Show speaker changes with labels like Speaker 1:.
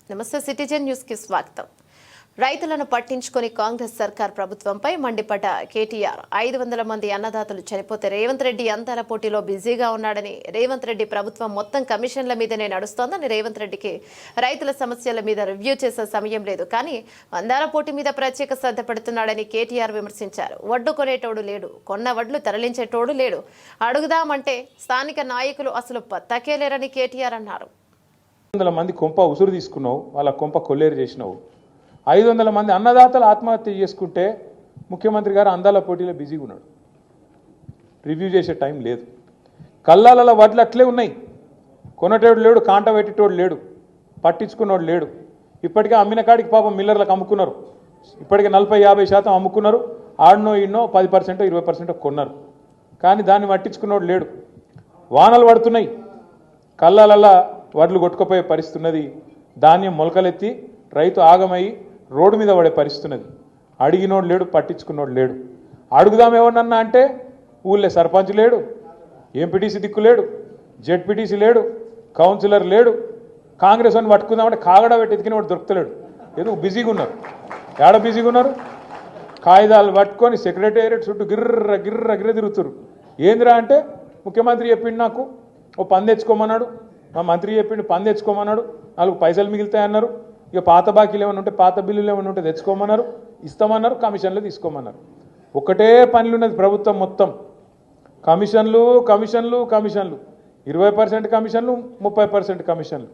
Speaker 1: నమస్తే citizen news కి స్వాగతం. రైతులను పట్టించుకొని కాంగ్రెస్ సర్కార్ ప్రభుత్వంపై మండిపడ్డ కేటీఆర్ 500 మంది అన్నదాతలు చనిపోతే రేవంత్ రెడ్డి అందాల పోటీలో బిజీగా ఉన్నాడని, రేవంత్ రెడ్డి ప్రభుత్వం మొత్తం కమిషన్ల మీదనే నడుస్తోందని, రేవంత్ రెడ్డికి రైతుల సమస్యల మీద రివ్యూ చేసే సమయం లేదు, కానీ అందాల పోటీ మీద ప్రత్యేక శ్రద్ధ పెడుతున్నాడని కేటీఆర్ విమర్శించారు. వడ్డు కొనేటోడు లేడు, కొన్న వడ్లు తరలించేటోడు లేడు, అడుగుదామంటే స్థానిక నాయకులు అసలు పత్తకే లేరని కేటీఆర్ అన్నారు.
Speaker 2: 500 మంది కొంప ఉసురు తీసుకున్నావు, వాళ్ళ కొంప కొల్లేరు చేసినావు. 500 మంది అన్నదాతలు ఆత్మహత్య చేసుకుంటే ముఖ్యమంత్రి గారు అందాల పోటీలో బిజీగా ఉన్నాడు. రివ్యూ చేసే టైం లేదు. కల్లాల వడ్లు అట్లే ఉన్నాయి, కొనటోడు లేడు, కాంట పెట్టేటోడు లేడు, పట్టించుకున్నోడు లేడు. ఇప్పటికే అమ్మిన కాడికి పాపం మిల్లర్లకు అమ్ముకున్నారు. ఇప్పటికే 40-50% అమ్ముకున్నారు. ఆడనో ఈడనో 10% 20% కొన్నారు, కానీ దాన్ని పట్టించుకున్నోడు లేడు. వానలు పడుతున్నాయి, కల్లాలల్లా వడ్లు కొట్టుకుపోయే పరిస్థితి ఉన్నది. ధాన్యం మొలకలెత్తి రైతు ఆగమయ్యి రోడ్డు మీద పడే పరిస్థితి ఉన్నది. అడిగినోడు లేడు, పట్టించుకున్నోడు లేడు. అడుగుదాం ఎవరినన్నా అంటే ఊళ్ళో సర్పంచ్ లేడు, ఎంపీటీసీ దిక్కు లేడు, జెడ్పీటీసీ లేడు, కౌన్సిలర్ లేడు. కాంగ్రెస్ అని పట్టుకుందామంటే కాగడ పెట్టి ఎతికిన వాడు దొరుకుతలేడు. ఎందుకు బిజీగా ఉన్నారు? ఏడ బిజీగా ఉన్నారు? కాగితాలు పట్టుకొని సెక్రటేరియట్ చుట్టూ గిర్ర గిర్ర గిర్ర తిరుగుతారు. ఏందిరా అంటే ముఖ్యమంత్రి చెప్పిండు, నాకు ఓ పని తెచ్చుకోమన్నాడు, మా మంత్రి చెప్పిండు పని తెచ్చుకోమన్నాడు, 4 పైసలు మిగులుతాయన్నారు, ఇక పాత బాకీలు ఏమైనా ఉంటే పాత బిల్లులు ఏమైనా ఉంటే తెచ్చుకోమన్నారు, ఇస్తామన్నారు, కమిషన్లు తీసుకోమన్నారు. ఒకటే పనులు ఉన్నది ప్రభుత్వం మొత్తం. కమిషన్లు కమిషన్లు కమిషన్లు, 20% కమిషన్లు, 30% కమిషన్లు.